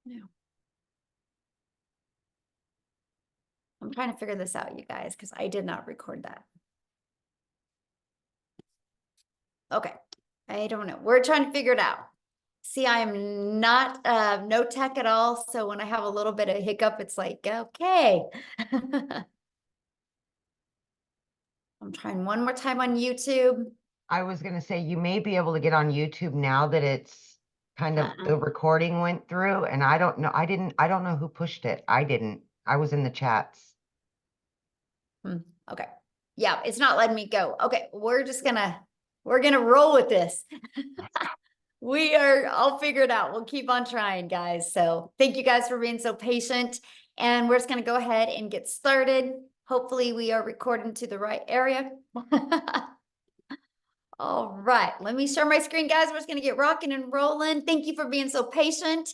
No. I'm trying to figure this out, you guys, because I did not record that. Okay, I don't know. We're trying to figure it out. See, I am not no tech at all. So when I have a little bit of hiccup, it's like, okay. I'm trying one more time on YouTube. I was going to say, you may be able to get on YouTube now that it's kind of the recording went through, and I don't know. I don't know who pushed it. I didn't. I was in the chats. Okay. Yeah, it's not letting me go. Okay, we're gonna roll with this. I'll figure it out. We'll keep on trying, guys. So thank you guys for being so patient. And we're just gonna go ahead and get started. Hopefully we are recording to the right area. All right, let me share my screen, guys. We're just gonna get rocking and rolling. Thank you for being so patient.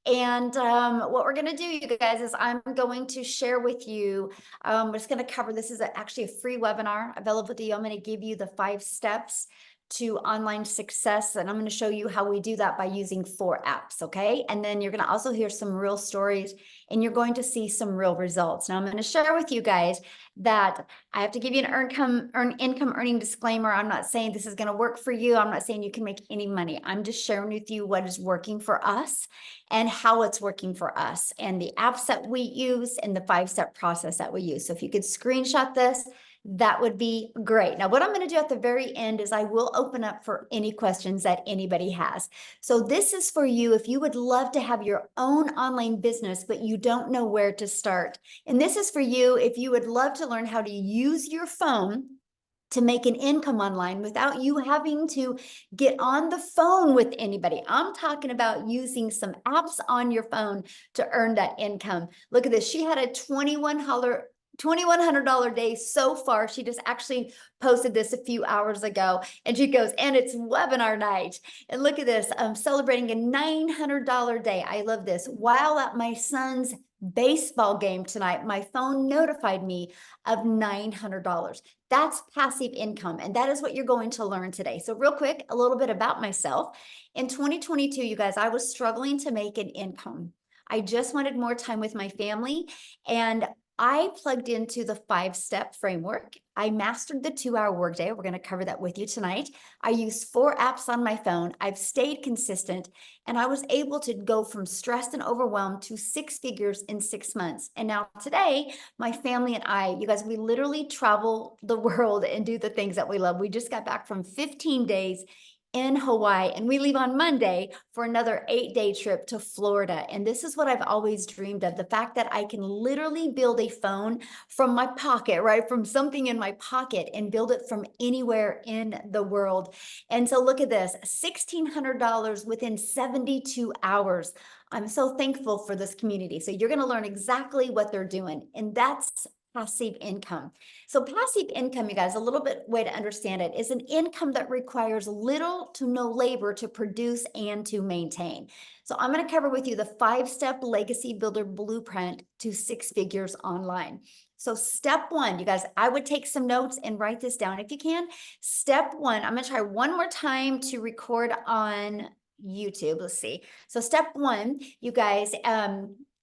And what we're gonna do, you guys, is I'm going to share with you, we're just gonna cover, this is actually a free webinar available to you. I'm gonna give you the 5 steps to online success. And I'm going to show you how we do that by using 4 apps. Okay. And then you're going to also hear some real stories and you're going to see some real results. Now I'm going to share with you guys that I have to give you an income earning disclaimer. I'm not saying this is going to work for you. I'm not saying you can make any money. I'm just sharing with you what is working for us and how it's working for us and the apps that we use and the 5-step process that we use. So if you could screenshot this, that would be great. Now, what I'm going to do at the very end is I will open up for any questions that anybody has. So this is for you if you would love to have your own online business, but you don't know where to start. And this is for you if you would love to learn how to use your phone to make an income online without you having to get on the phone with anybody. I'm talking about using some apps on your phone to earn that income. Look at this. She had a $2,100 day so far. She just actually posted this a few hours ago and she goes, and it's webinar night. And look at this, I'm celebrating a $900 day. I love this. While at my son's baseball game tonight, my phone notified me of $900. That's passive income. And that is what you're going to learn today. So real quick, a little bit about myself. In 2022, you guys, I was struggling to make an income. I just wanted more time with my family and I plugged into the 5-step framework. I mastered the 2-hour workday. We're going to cover that with you tonight. I used 4 apps on my phone. I've stayed consistent and I was able to go from stressed and overwhelmed to 6 figures in 6 months. And now today, my family and I, you guys, we literally travel the world and do the things that we love. We just got back from 15 days in Hawaii, and we leave on Monday for another 8-day trip to Florida. And this is what I've always dreamed of, the fact that I can literally build a phone from my pocket, right? From something in my pocket and build it from anywhere in the world. And so look at this, $1,600 within 72 hours. I'm so thankful for this community. So you're going to learn exactly what they're doing. And that's passive income. So passive income, you guys, a little bit way to understand it is an income that requires little to no labor to produce and to maintain. So I'm going to cover with you the 5-step legacy builder blueprint to 6 figures online. So step 1, you guys, I would take some notes and write this down if you can. Step 1, I'm going to try one more time to record on YouTube. Let's see. So step 1, you guys,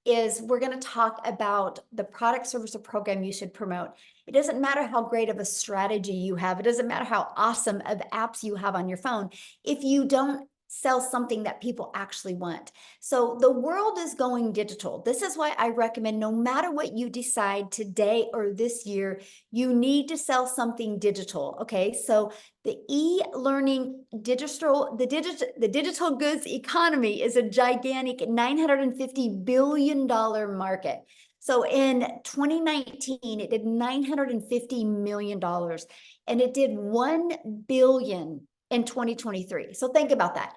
is we're going to talk about the product, service, or program you should promote. It doesn't matter how great of a strategy you have. It doesn't matter how awesome of apps you have on your phone. If you don't sell something that people actually want. So the world is going digital. This is why I recommend no matter what you decide today or this year, you need to sell something digital. Okay. So the e-learning the digital goods economy is a gigantic $950 billion market. So in 2019, it did $950 million and it did $1 billion in 2023. So think about that.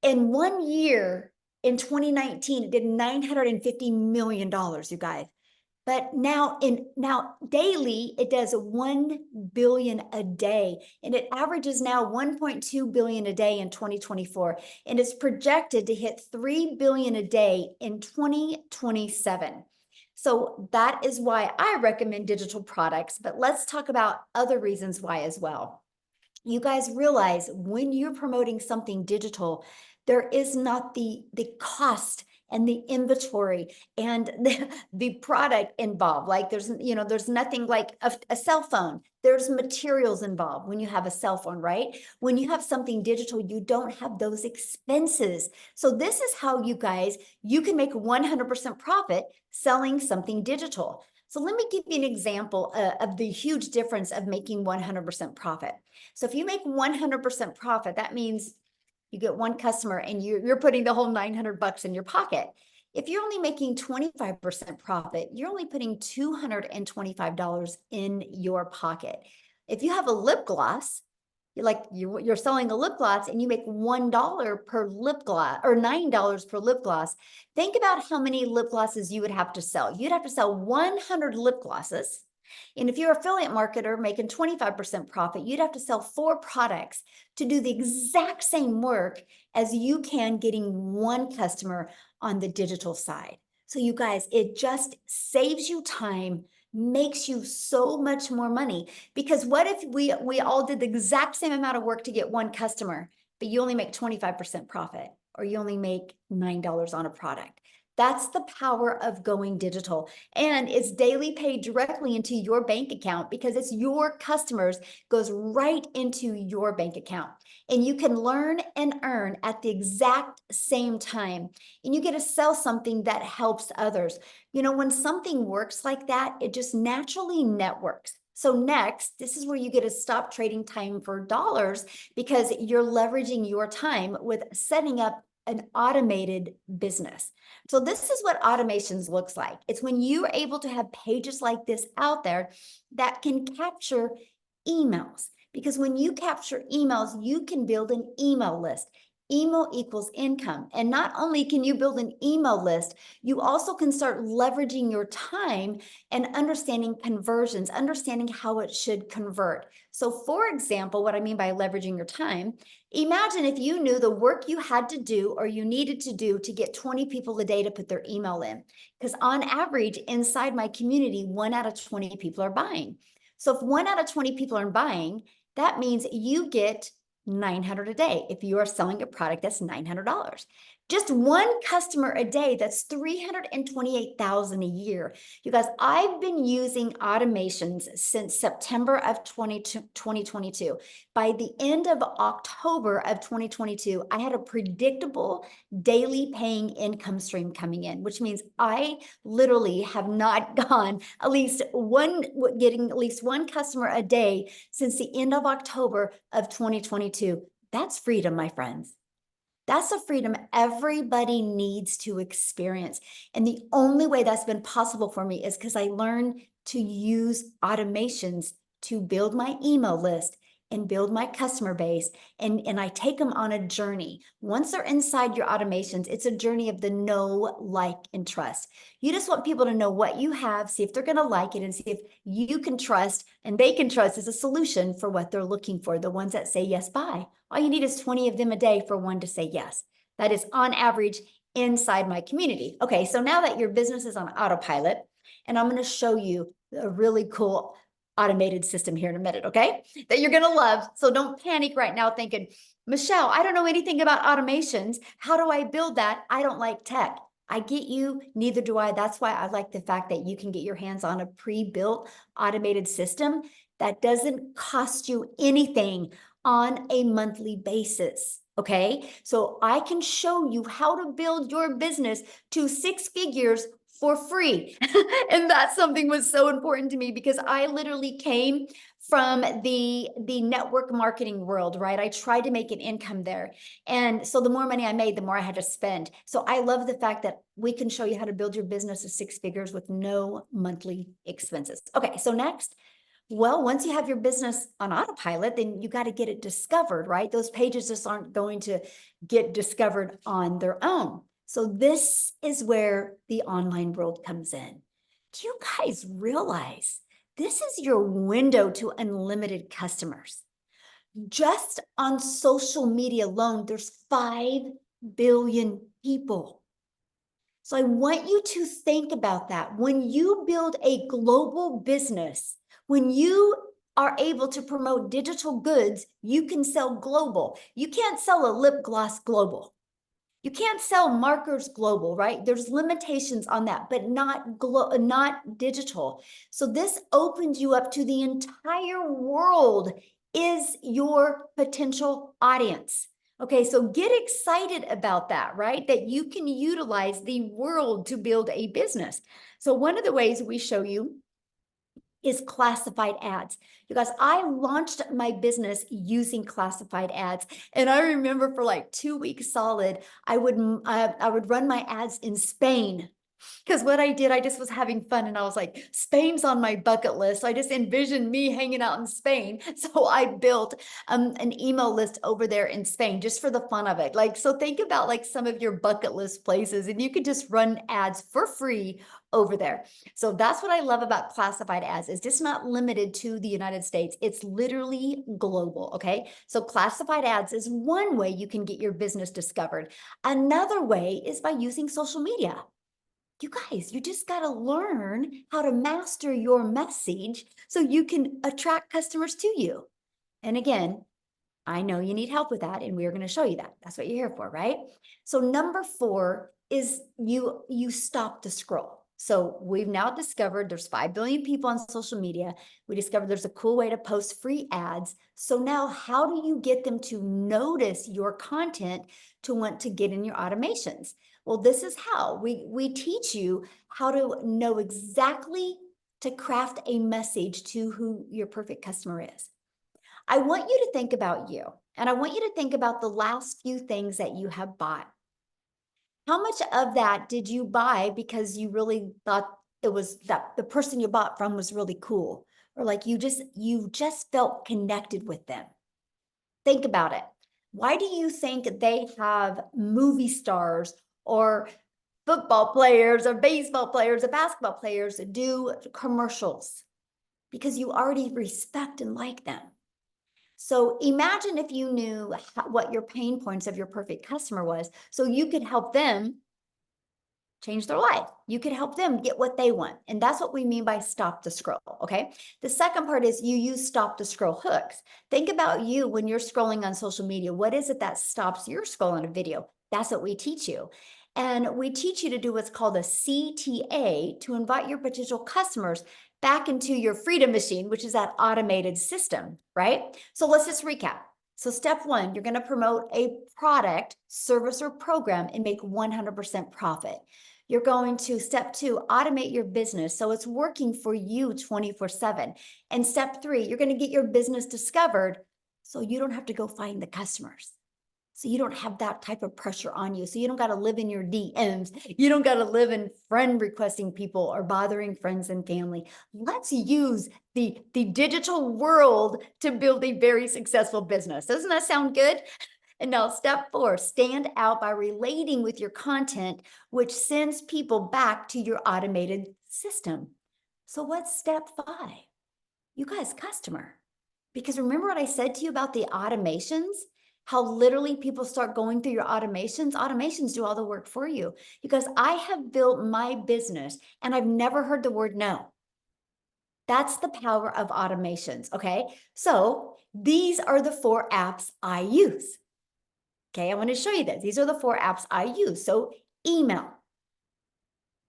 In 1 year, in 2019, it did $950 million, you guys. But now daily, it does 1 billion a day, and it averages now 1.2 billion a day in 2024, and it's projected to hit 3 billion a day in 2027. So that is why I recommend digital products, but let's talk about other reasons why as well. You guys realize when you're promoting something digital, there is not the cost and the inventory and the product involved. Like there's nothing like a cell phone. There's materials involved when you have a cell phone, right? When you have something digital, you don't have those expenses. So this is how you can make 100% profit selling something digital. So let me give you an example of the huge difference of making 100% profit. So if you make 100% profit, that means you get one customer and you're putting the whole 900 bucks in your pocket. If you're only making 25% profit, you're only putting $225 in your pocket. If you have a lip gloss, you're selling a lip gloss and you make $1 per lip gloss or $9 per lip gloss. Think about how many lip glosses you would have to sell. You'd have to sell 100 lip glosses. And if you're an affiliate marketer making 25% profit, you'd have to sell 4 products to do the exact same work as you can getting one customer on the digital side. So you guys, it just saves you time, makes you so much more money. Because what if we all did the exact same amount of work to get one customer, but you only make 25% profit, or you only make $9 on a product? That's the power of going digital. And it's daily paid directly into your bank account because it's your customers, goes right into your bank account. And you can learn and earn at the exact same time. And you get to sell something that helps others. When something works like that, it just naturally networks. So next, this is where you get to stop trading time for dollars because you're leveraging your time with setting up an automated business. So this is what automations looks like. It's when you're able to have pages like this out there that can capture emails. Because when you capture emails, you can build an email list. Email equals income. And not only can you build an email list, you also can start leveraging your time and understanding conversions, understanding how it should convert. So for example, what I mean by leveraging your time, imagine if you knew the work you had to do or you needed to do to get 20 people a day to put their email in. Because on average, inside my community, 1 out of 20 people are buying. So if 1 out of 20 people are buying, that means you get 900 a day. If you are selling a product, that's $900. Just one customer a day, that's 328,000 a year. You guys, I've been using automations since September of 2022. By the end of October of 2022, I had a predictable daily paying income stream coming in, which means I literally have not gone getting at least one customer a day since the end of October of 2022. That's freedom, my friends. That's a freedom everybody needs to experience. And the only way that's been possible for me is because I learned to use automations to build my email list and build my customer base. And I take them on a journey. Once they're inside your automations, it's a journey of the know, like, and trust. You just want people to know what you have, see if they're going to like it, and see if you can trust and they can trust as a solution for what they're looking for, the ones that say yes, buy. All you need is 20 of them a day for one to say yes. That is on average inside my community. Okay, so now that your business is on autopilot, and I'm going to show you a really cool automated system here in a minute, okay? That you're going to love. So don't panic right now thinking, Michelle, I don't know anything about automations. How do I build that? I don't like tech. I get you, neither do I. That's why I like the fact that you can get your hands on a pre-built automated system that doesn't cost you anything on a monthly basis. Okay, so I can show you how to build your business to 6 figures for free. And that's something was so important to me because I literally came from the network marketing world, right? I tried to make an income there. And so the more money I made, the more I had to spend. So I love the fact that we can show you how to build your business to 6 figures with no monthly expenses. Okay, so next, well, once you have your business on autopilot, then you got to get it discovered, right? Those pages just aren't going to get discovered on their own. So this is where the online world comes in. Do you guys realize this is your window to unlimited customers? Just on social media alone, there's 5 billion people. So I want you to think about that. When you build a global business, when you are able to promote digital goods, you can sell global. You can't sell a lip gloss global. You can't sell markers global, right? There's limitations on that, but not digital. So this opens you up to the entire world is your potential audience. Okay, so get excited about that, right? That you can utilize the world to build a business. So one of the ways we show you is classified ads. You guys, I launched my business using classified ads. And I remember for like 2 weeks solid, I would run my ads in Spain. Because what I did, I just was having fun and I was like, Spain's on my bucket list. So I just envisioned me hanging out in Spain. So I built an email list over there in Spain just for the fun of it. Like, so think about like some of your bucket list places and you could just run ads for free over there. So that's what I love about classified ads. It's just not limited to the United States. It's literally global, okay? So classified ads is one way you can get your business discovered. Another way is by using social media. You guys, you just got to learn how to master your message so you can attract customers to you. And again, I know you need help with that, and we are going to show you that. That's what you're here for, right? So number 4 is you stop the scroll. So we've now discovered there's 5 billion people on social media. We discovered there's a cool way to post free ads. So now how do you get them to notice your content to want to get in your automations? Well, this is how we teach you how to know exactly to craft a message to who your perfect customer is. I want you to think about you, and I want you to think about the last few things that you have bought. How much of that did you buy because you really thought it was that the person you bought from was really cool, or like you just felt connected with them? Think about it. Why do you think they have movie stars or football players or baseball players or basketball players do commercials? Because you already respect and like them. So imagine if you knew what your pain points of your perfect customer was, so you could help them change their life. You could help them get what they want. And that's what we mean by stop the scroll. Okay. The second part is you use stop the scroll hooks. Think about you when you're scrolling on social media. What is it that stops your scrolling a video? That's what we teach you. And we teach you to do what's called a CTA to invite your potential customers back into your freedom machine, which is that automated system, right? So let's just recap. So step 1, you're going to promote a product, service, or program and make 100% profit. You're going to step 2, automate your business so it's working for you 24/7. And step 3, you're going to get your business discovered so you don't have to go find the customers. So you don't have that type of pressure on you. So you don't got to live in your DMs. You don't got to live in friend requesting people or bothering friends and family. Let's use the digital world to build a very successful business. Doesn't that sound good? And now step 4, stand out by relating with your content, which sends people back to your automated system. So what's step 5? You guys, customer. Because remember what I said to you about the automations? How literally people start going through your automations. Automations do all the work for you. Because I have built my business and I've never heard the word no. That's the power of automations, okay? So these are the 4 apps I use. Okay, I want to show you this. These are the 4 apps I use. So email.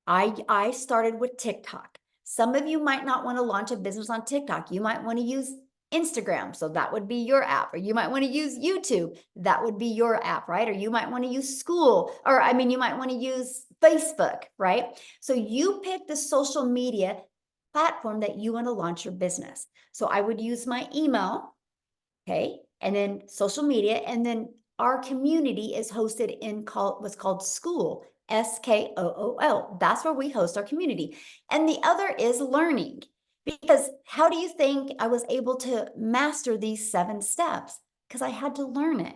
I started with TikTok. Some of you might not want to launch a business on TikTok. You might want to use Instagram. So that would be your app. Or you might want to use YouTube. That would be your app, right? Or you might want to use school. Or I mean, you might want to use Facebook, right? So you pick the social media platform that you want to launch your business. So I would use my email, okay? And then social media. And then our community is hosted in what's called School, SKOOL. That's where we host our community. And the other is learning. Because how do you think I was able to master these 7 steps? Because I had to learn it.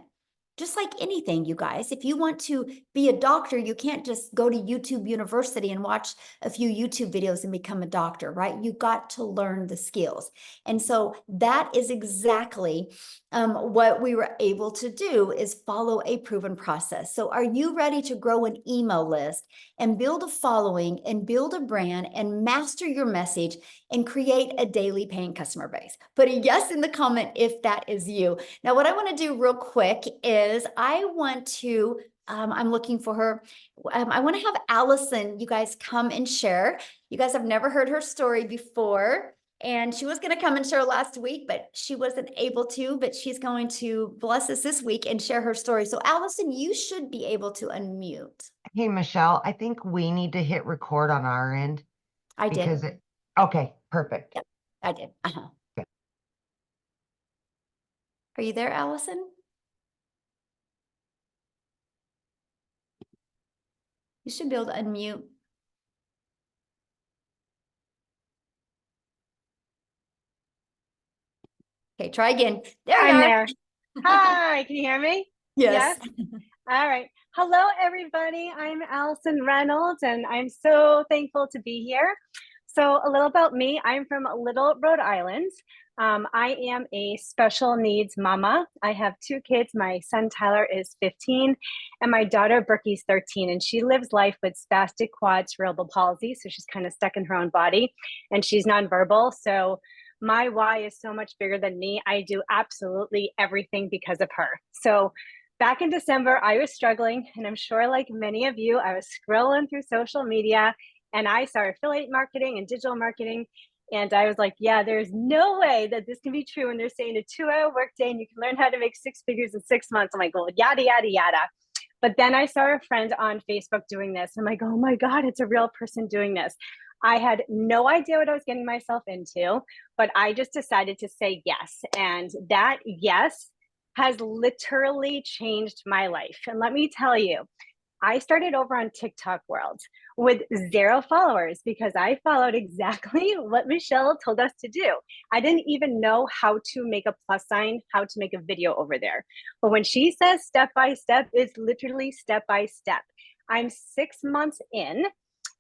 Just like anything, you guys, if you want to be a doctor, you can't just go to YouTube University and watch a few YouTube videos and become a doctor, right? You got to learn the skills. And so that is exactly what we were able to do is follow a proven process. So are you ready to grow an email list and build a following and build a brand and master your message and create a daily paying customer base? Put a yes in the comment if that is you. Now, what I want to do real quick is I want to I'm looking for her. I want to have Allison, you guys come and share. You guys have never heard her story before. And she was going to come and share last week, but she wasn't able to, but she's going to bless us this week and share her story. So Allison, you should be able to unmute. Hey, Michelle, I think we need to hit record on our end I because did. okay, perfect. Yep, I did. Okay. Are you there, Allison? You should be able to unmute. Okay, try again. There you I'm are. there. Hi, can you hear me? Yes. All right. Hello, everybody. I'm Allison Reynolds, and I'm so thankful to be here. So a little about me. I'm from Little, Rhode Island. I am a special needs mama. I have 2 kids. My son, Tyler, is 15, and my daughter, Brookie's 13, and she lives life with spastic quad cerebral palsy. So she's kind of stuck in her own body, and she's nonverbal. So my why is so much bigger than me. I do absolutely everything because of her. So back in December, I was struggling, and I'm sure like many of you, I was scrolling through social media and I saw affiliate marketing and digital marketing. And I was like, yeah, there's no way that this can be true. And they're saying a 2-hour workday and you can learn how to make 6 figures in 6 months. I'm like, well, yada, yada, yada. But then I saw a friend on Facebook doing this. I'm like, oh my God, it's a real person doing this. I had no idea what I was getting myself into, but I just decided to say yes. And that yes has literally changed my life. And let me tell you, I started over on TikTok World with 0 followers because I followed exactly what Michelle told us to do. I didn't even know how to make a plus sign, how to make a video over there. But when she says step by step, it's literally step by step. I'm 6 months in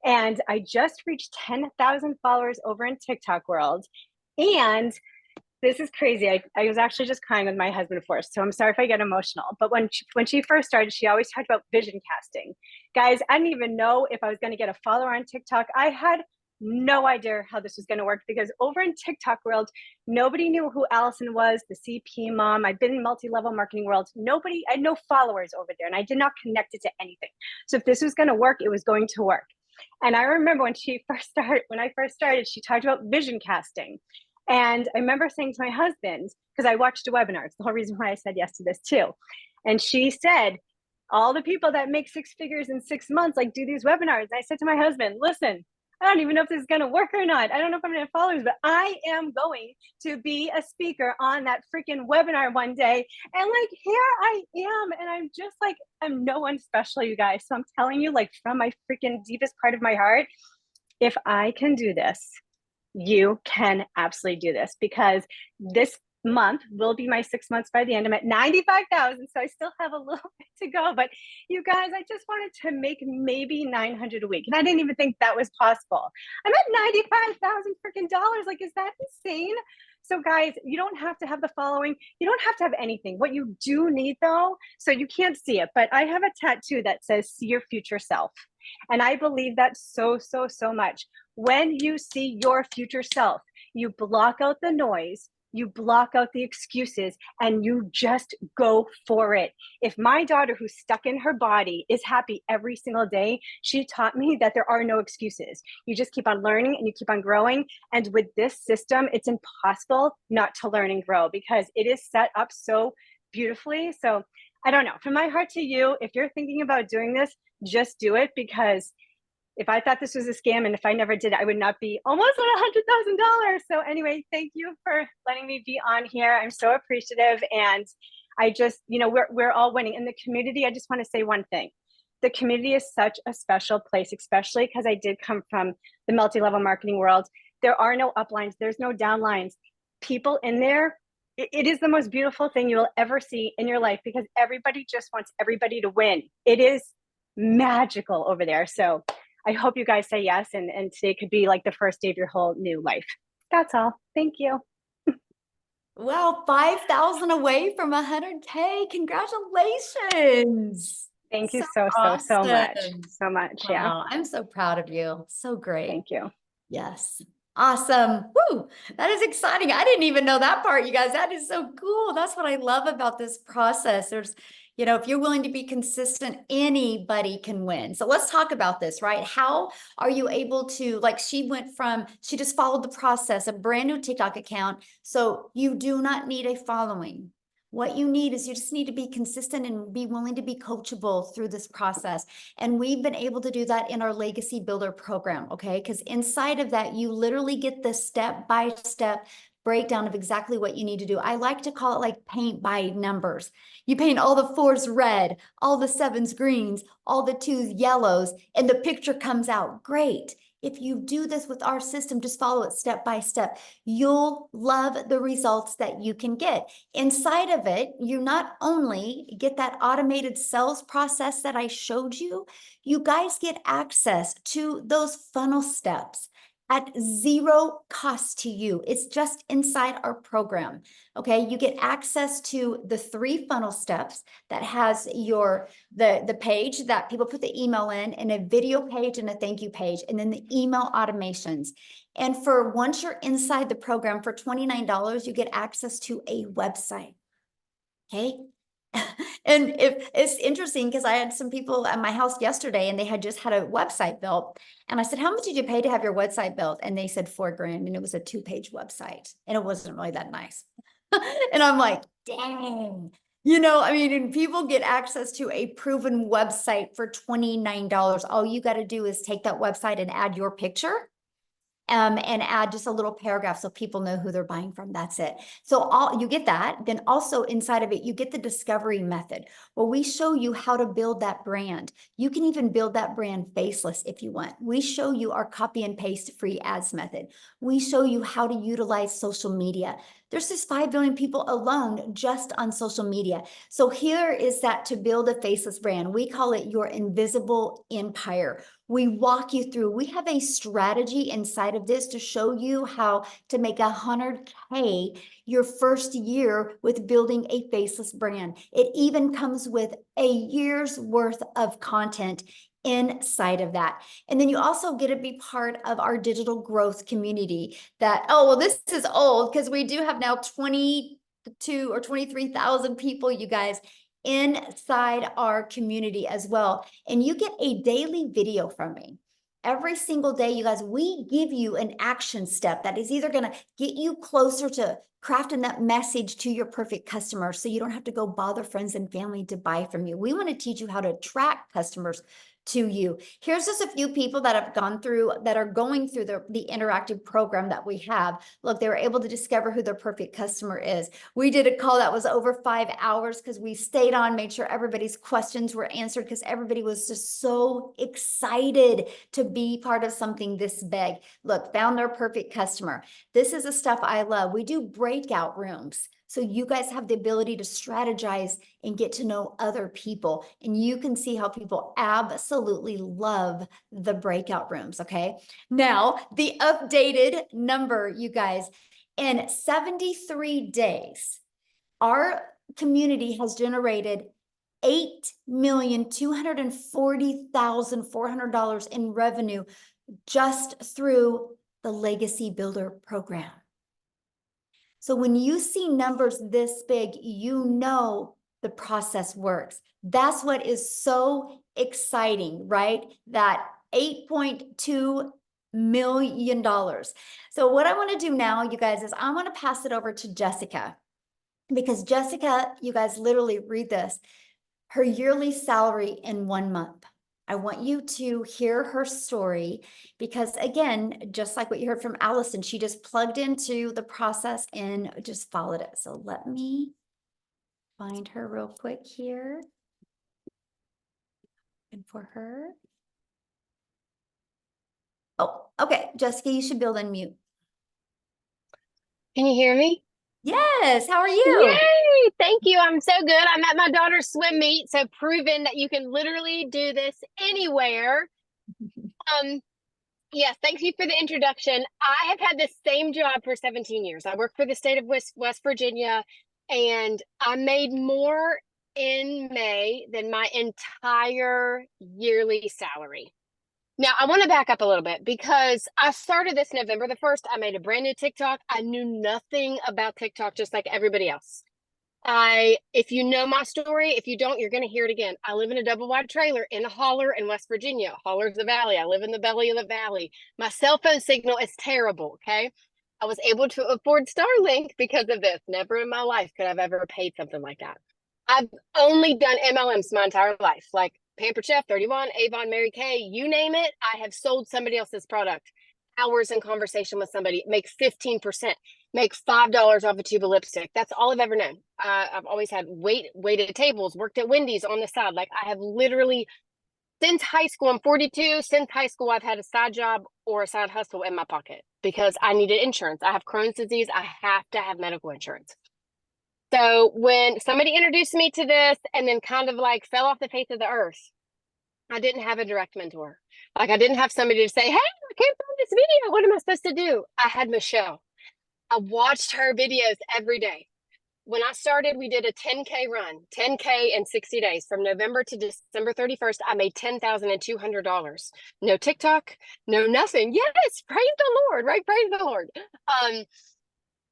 and I just reached 10,000 followers over in TikTok World. And this is crazy. I was actually just crying with my husband first, so I'm sorry if I get emotional. But when she first started, she always talked about vision casting. Guys, I didn't even know if I was going to get a follower on TikTok. I had no idea how this was going to work because over in TikTok world, nobody knew who Allison was, the CP mom. I've been in multi-level marketing world. I had no followers over there, and I did not connect it to anything. So if this was going to work, it was going to work. And I remember when I first started, she talked about vision casting. And I remember saying to my husband, because I watched a webinar, it's the whole reason why I said yes to this too. And she said, all the people that make 6 figures in 6 months, like do these webinars. And I said to my husband, listen, I don't even know if this is going to work or not. I don't know if I'm going to have followers, but I am going to be a speaker on that freaking webinar one day. And like, here I am. And I'm just like, I'm no one special, you guys. So I'm telling you, like, from my freaking deepest part of my heart, if I can do this, you can absolutely do this, because this month will be my 6 months by the end. I'm at 95,000, so I still have a little bit to go. But you guys, I just wanted to make maybe 900 a week, and I didn't even think that was possible. I'm at 95,000 freaking dollars. Like, is that insane? So guys, you don't have to have the following. You don't have to have anything. What you do need though, so you can't see it, but I have a tattoo that says, see your future self. And I believe that so, so, so much. When you see your future self, you block out the noise, you block out the excuses, and you just go for it. If my daughter, who's stuck in her body, is happy every single day, she taught me that there are no excuses. You just keep on learning and you keep on growing. And with this system, it's impossible not to learn and grow because it is set up so beautifully. So I don't know, from my heart to you, if you're thinking about doing this, just do it, because if I thought this was a scam and if I never did it, I would not be almost at $100,000. So anyway, thank you for letting me be on here. I'm so appreciative. And I just, we're all winning. In the community, I just want to say one thing. The community is such a special place, especially because I did come from the multi-level marketing world. There are no uplines. There's no downlines. People in there, it is the most beautiful thing you will ever see in your life, because everybody just wants everybody to win. It is magical over there. So I hope you guys say yes, and today could be like the first day of your whole new life. That's all. Thank you. Well, 5,000 away from 100K. Congratulations. Thank you so much. So much. Yeah. Wow, I'm so proud of you. So great. Thank you. Yes. Awesome. Woo. That is exciting. I didn't even know that part, you guys. That is so cool. That's what I love about this process. There's, You know, if you're willing to be consistent, anybody can win. So let's talk about this, right? How are you able to, like, she just followed the process, a brand new TikTok account. So you do not need a following. What you need is you just need to be consistent and be willing to be coachable through this process. And we've been able to do that in our Legacy Builder program, okay? Because inside of that, you literally get the step-by-step breakdown of exactly what you need to do. I like to call it like paint by numbers. You paint all the 4s red, all the 7s greens, all the 2s yellows, and the picture comes out great. If you do this with our system, just follow it step by step. You'll love the results that you can get. Inside of it, you not only get that automated sales process that I showed you, you guys get access to those funnel steps at zero cost to you. It's just inside our program. Okay, you get access to the 3 funnel steps that has the page that people put the email in, and a video page and a thank you page, and then the email automations. And for once you're inside the program for $29, you get access to a website. Okay. And if it's interesting because I had some people at my house yesterday and they had just had a website built. And I said, how much did you pay to have your website built? And they said $4,000, and it was a 2-page website and it wasn't really that nice. And I'm like, dang, you know, I mean, and people get access to a proven website for $29. All you got to do is take that website and add your picture. And add just a little paragraph so people know who they're buying from. That's it. So you get that. Then also inside of it, you get the discovery method where we show you how to build that brand. You can even build that brand faceless if you want. We show you our copy and paste free ads method. We show you how to utilize social media. There's just 5 billion people alone just on social media. So here is that to build a faceless brand. We call it your invisible empire. We walk you through, we have a strategy inside of this to show you how to make 100K your first year with building a faceless brand. It even comes with a year's worth of content inside of that. And then you also get to be part of our digital growth community that, oh, well, this is old because we do have now 22 or 23,000 people, you guys, inside our community as well. And you get a daily video from me. Every single day, you guys, we give you an action step that is either going to get you closer to crafting that message to your perfect customer so you don't have to go bother friends and family to buy from you. We want to teach you how to attract customers to you. Here's just a few people that have gone through, that are going through the interactive program that we have. Look, they were able to discover who their perfect customer is. We did a call that was over 5 hours because we stayed on, made sure everybody's questions were answered because everybody was just so excited to be part of something this big. Look, found their perfect customer. This is the stuff I love. We do breakout rooms. So you guys have the ability to strategize and get to know other people. And you can see how people absolutely love the breakout rooms, okay? Now, the updated number, you guys, in 73 days, our community has generated $8,240,400 in revenue just through the Legacy Builder program. So when you see numbers this big, you know the process works. That's what is so exciting, right? That $8.2 million. So what I want to do now, you guys, is I want to pass it over to Jessica, because Jessica, you guys, literally read this, her yearly salary in 1 month. I want you to hear her story because, again, just like what you heard from Allison, she just plugged into the process and just followed it. So let me find her real quick here. And for her. Oh, okay. Jessica, you should build unmute. Can you hear me? Yes. How are you? Yay! Thank you. I'm so good. I'm at my daughter's swim meet, so proving that you can literally do this anywhere. Yes, thank you for the introduction. I have had the same job for 17 years. I work for the state of West Virginia, and I made more in May than my entire yearly salary. Now, I want to back up a little bit because I started this November the 1st. I made a brand new TikTok. I knew nothing about TikTok, just like everybody else. If you know my story, if you don't, you're going to hear it again. I live in a double wide trailer in a holler in West Virginia. Holler's the valley. I live in the belly of the valley. My cell phone signal is terrible. Okay. I was able to afford Starlink because of this. Never in my life could I've ever paid something like that. I've only done MLMs my entire life, like Pampered Chef, 31, Avon, Mary Kay, you name it. I have sold somebody else's product. Hours in conversation with somebody, make 15%, make $5 off a tube of lipstick. That's all I've ever known. I've always had waited tables, worked at Wendy's on the side. Like I have literally, since high school, I'm 42. Since high school, I've had a side job or a side hustle in my pocket because I needed insurance. I have Crohn's disease. I have to have medical insurance. So when somebody introduced me to this and then kind of like fell off the face of the earth, I didn't have a direct mentor. Like I didn't have somebody to say, hey, I came from this video. What am I supposed to do? I had Michelle. I watched her videos every day. When I started, we did a 10K run, 10K in 60 days. From November to December 31st, I made $10,200. No TikTok, no nothing. Yes, praise the Lord, right? Praise the Lord.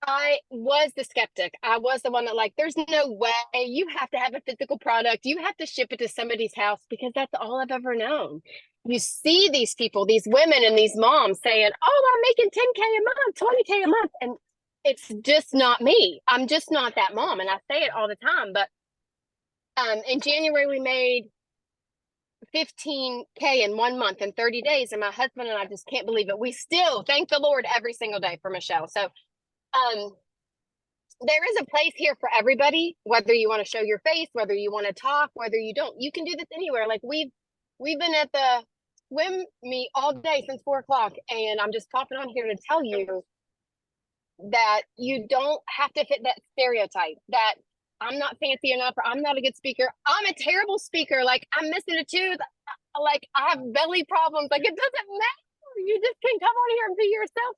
I was the skeptic. I was the one that like, there's no way you have to have a physical product. You have to ship it to somebody's house because that's all I've ever known. You see these people, these women and these moms saying, oh, I'm making 10K a month, 20K a month. And it's just not me. I'm just not that mom. And I say it all the time. But in January, we made 15K in 1 month in 30 days. And my husband and I just can't believe it. We still thank the Lord every single day for Michelle. So there is a place here for everybody, whether you want to show your face, whether you want to talk, whether you don't. You can do this anywhere. Like we've been at the swim meet all day since 4 o'clock, and I'm just popping on here to tell you that you don't have to fit that stereotype that I'm not fancy enough or I'm not a good speaker. I'm a terrible speaker. Like I'm missing a tooth. Like I have belly problems. Like it doesn't matter. You just can come on here and be yourself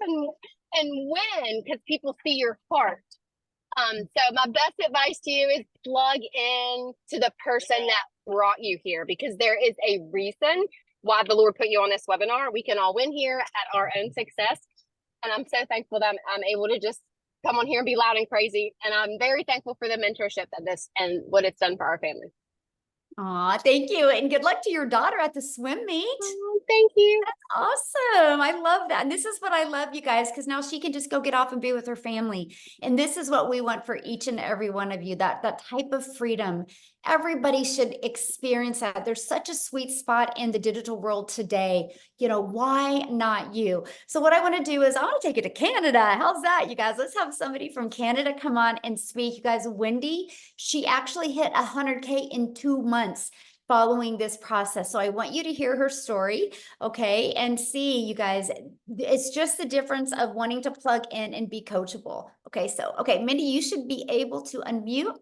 and win because people see your heart. So my best advice to you is plug in to the person that brought you here because there is a reason why the Lord put you on this webinar. We can all win here at our own success. And I'm so thankful that I'm able to just come on here and be loud and crazy. And I'm very thankful for the mentorship that this and what it's done for our family. Aw, thank you. And good luck to your daughter at the swim meet. Oh, thank you. That's awesome. I love that. And this is what I love, you guys, because now she can just go get off and be with her family. And this is what we want for each and every one of you, that type of freedom. Everybody should experience that. There's such a sweet spot in the digital world today. You know, why not you? So what I want to do is I want to take it to Canada. How's that, you guys? Let's have somebody from Canada come on and speak. You guys, Wendy, she actually hit 100K in 2 months following this process. So I want you to hear her story, okay, and see, you guys, it's just the difference of wanting to plug in and be coachable. Okay, so, okay, Mindy, you should be able to unmute.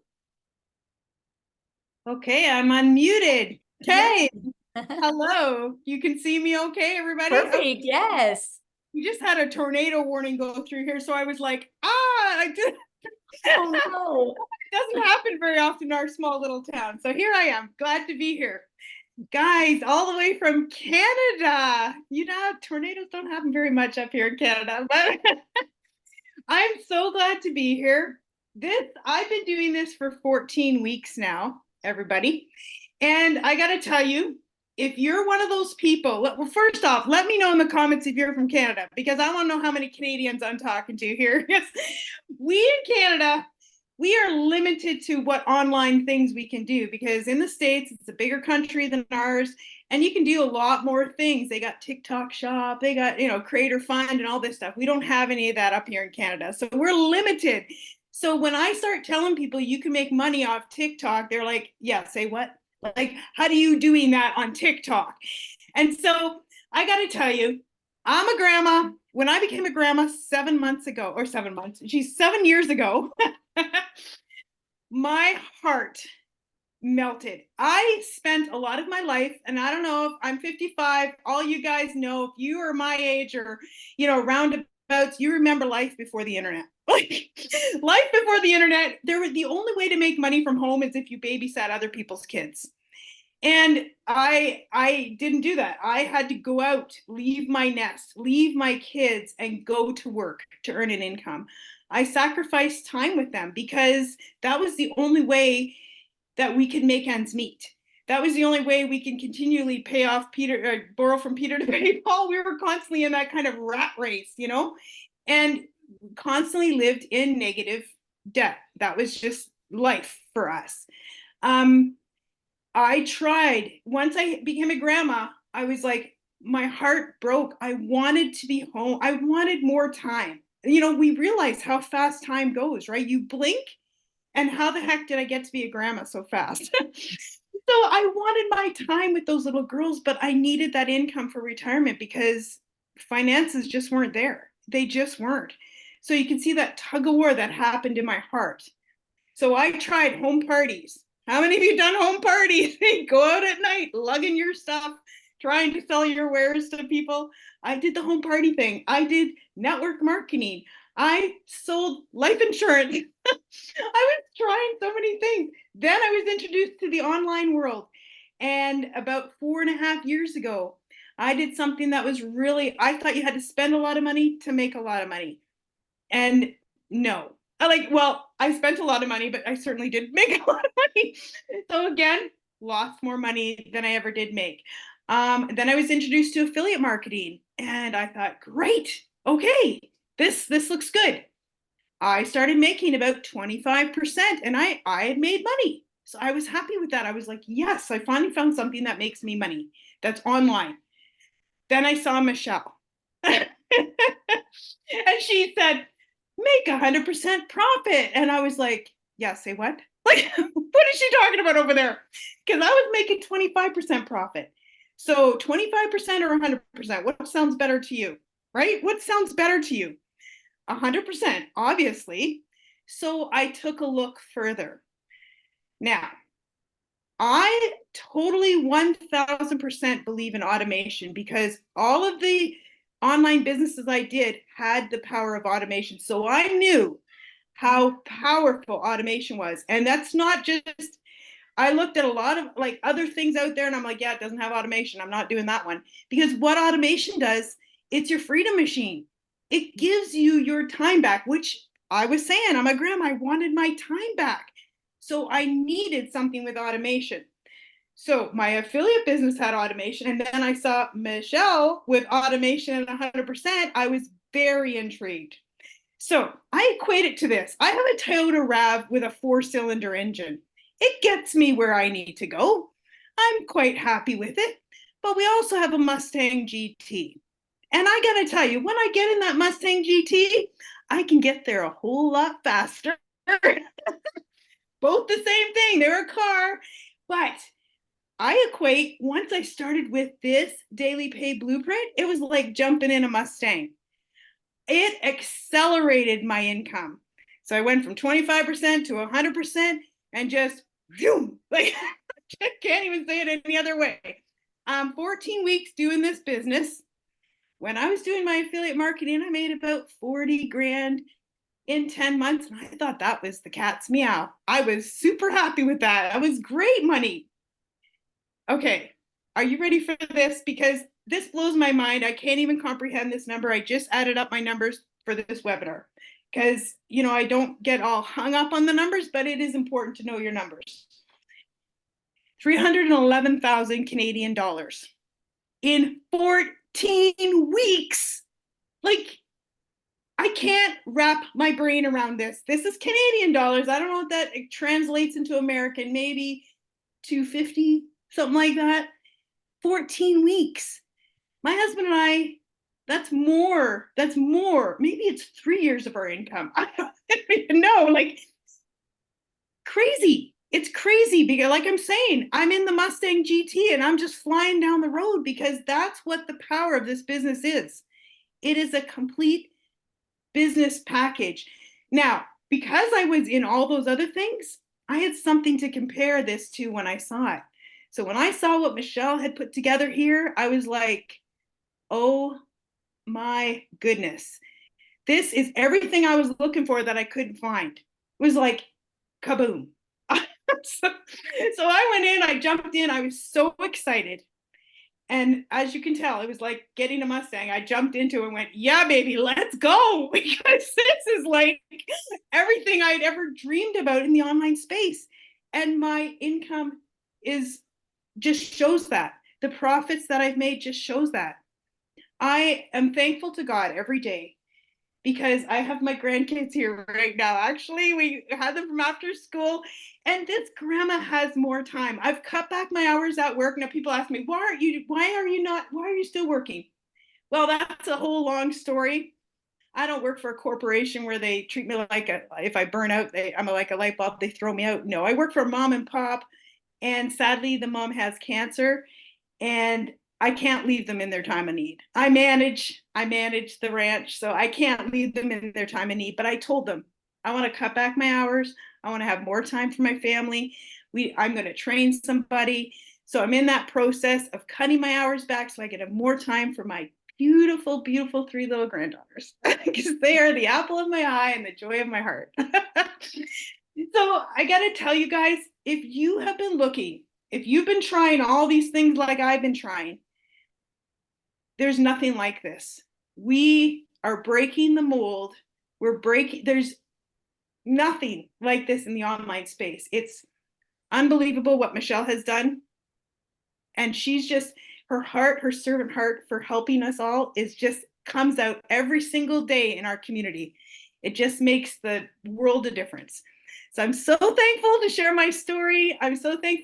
Okay, I'm unmuted. Okay. Hello. You can see me okay, everybody? Perfect, Okay. yes. We just had a tornado warning go through here, so I was like, I did. Oh, no. It doesn't happen very often in our small little town. So here I am, glad to be here. Guys, all the way from Canada. You know, tornadoes don't happen very much up here in Canada, but I'm so glad to be here. I've been doing this for 14 weeks now, everybody. And I got to tell you, if you're one of those people, well, first off, let me know in the comments if you're from Canada, because I want to know how many Canadians I'm talking to here. We in Canada, we are limited to what online things we can do, because in the States, it's a bigger country than ours, and you can do a lot more things. They got TikTok Shop, they got, Creator Fund and all this stuff. We don't have any of that up here in Canada. So we're limited. So when I start telling people you can make money off TikTok, they're like, yeah, say what? Like, how do you doing that on TikTok? And so I got to tell you, I'm a grandma. When I became a grandma 7 months ago, or 7 months, 7 years ago, my heart melted. I spent a lot of my life, and I don't know if I'm 55, all you guys know, if you are my age or, roundabouts, you remember life before the internet. Like, life before the internet, the only way to make money from home is if you babysat other people's kids. And I didn't do that. I had to go out, leave my nest, leave my kids, and go to work to earn an income. I sacrificed time with them because that was the only way that we could make ends meet. That was the only way we can continually pay off Peter, or borrow from Peter to pay Paul. We were constantly in that kind of rat race, you know, and constantly lived in negative debt. That was just life for us. I tried. Once I became a grandma, I was like, my heart broke. I wanted to be home. I wanted more time. You know, we realize how fast time goes, right? You blink, and how the heck did I get to be a grandma so fast? So I wanted my time with those little girls, but I needed that income for retirement because finances just weren't there. They just weren't. So you can see that tug of war that happened in my heart. So I tried home parties. How many of you done home parties? Go out at night, lugging your stuff, trying to sell your wares to people. I did the home party thing. I did network marketing. I sold life insurance. I was trying so many things. Then I was introduced to the online world. And about 4.5 years ago, I did something that was really, I thought you had to spend a lot of money to make a lot of money. And no, I spent a lot of money, but I certainly did make a lot of money. So again, lost more money than I ever did make. Then I was introduced to affiliate marketing, and I thought, great, okay, this looks good. I started making about 25%, and I had made money. So I was happy with that. I was like, yes, I finally found something that makes me money that's online. Then I saw Michelle. And she said, make 100% profit. And I was like, yeah, say what? Like, what is she talking about over there? Because I was making 25% profit. So 25% or 100%, what sounds better to you, right? What sounds better to you? 100%, obviously. So I took a look further. Now, I totally 1000% believe in automation because all of the online businesses I did had the power of automation. So I knew how powerful automation was. And that's not just, I looked at a lot of like other things out there and I'm like, yeah, it doesn't have automation. I'm not doing that one. Because what automation does, it's your freedom machine. It gives you your time back, which I was saying, I'm a grandma, I wanted my time back. So I needed something with automation. So my affiliate business had automation. And then I saw Michelle with automation at 100%. I was very intrigued. So I equate it to this. I have a Toyota RAV with a 4-cylinder engine. It gets me where I need to go. I'm quite happy with it. But we also have a Mustang GT. And I got to tell you, when I get in that Mustang GT, I can get there a whole lot faster. Both the same thing. They're a car. But I equate, once I started with this daily pay blueprint, it was like jumping in a Mustang. It accelerated my income. So I went from 25% to 100% and just, boom, like, I can't even say it any other way. 14 weeks doing this business. When I was doing my affiliate marketing, I made about 40 grand in 10 months. And I thought that was the cat's meow. I was super happy with that. That was great money. Okay, are you ready for this? Because this blows my mind. I can't even comprehend this number. I just added up my numbers for this webinar because, you know, I don't get all hung up on the numbers, but it is important to know your numbers. 311,000 Canadian dollars in 14 weeks. Like, I can't wrap my brain around this. This is Canadian dollars. I don't know what that translates into American, maybe 250, something like that. 14 weeks. My husband and I, that's more. Maybe it's 3 years of our income. I don't even know. Like, crazy. It's crazy because, like I'm saying, I'm in the Mustang GT and I'm just flying down the road because that's what the power of this business is. It is a complete business package. Now, because I was in all those other things, I had something to compare this to when I saw it. So when I saw what Michelle had put together here, I was like, oh my goodness. This is everything I was looking for that I couldn't find. It was like, kaboom. So I went in, I jumped in, I was so excited. And as you can tell, it was like getting a Mustang. I jumped into it and went, yeah, baby, let's go. Because this is like everything I'd ever dreamed about in the online space. And my income is just shows that. The profits that I've made just shows that. I am thankful to God every day because I have my grandkids here right now. Actually, we had them from after school, and this grandma has more time. I've cut back my hours at work. Now people ask me, why are you still working? Well, that's a whole long story. I don't work for a corporation where they treat me like if I burn out, I'm like a light bulb, they throw me out. No, I work for mom and pop, and sadly the mom has cancer, and I can't leave them in their time of need. I manage the ranch, so I can't leave them in their time of need. But I told them, I want to cut back my hours. I want to have more time for my family. I'm going to train somebody. So I'm in that process of cutting my hours back so I can have more time for my beautiful, beautiful 3 little granddaughters because they are the apple of my eye and the joy of my heart. So I got to tell you guys, if you have been looking, if you've been trying all these things like I've been trying, there's nothing like this. We are breaking the mold. There's nothing like this in the online space. It's unbelievable what Michelle has done. And she's just, her heart, her servant heart for helping us all comes out every single day in our community. It just makes the world a difference. So I'm so thankful to share my story. I'm so thankful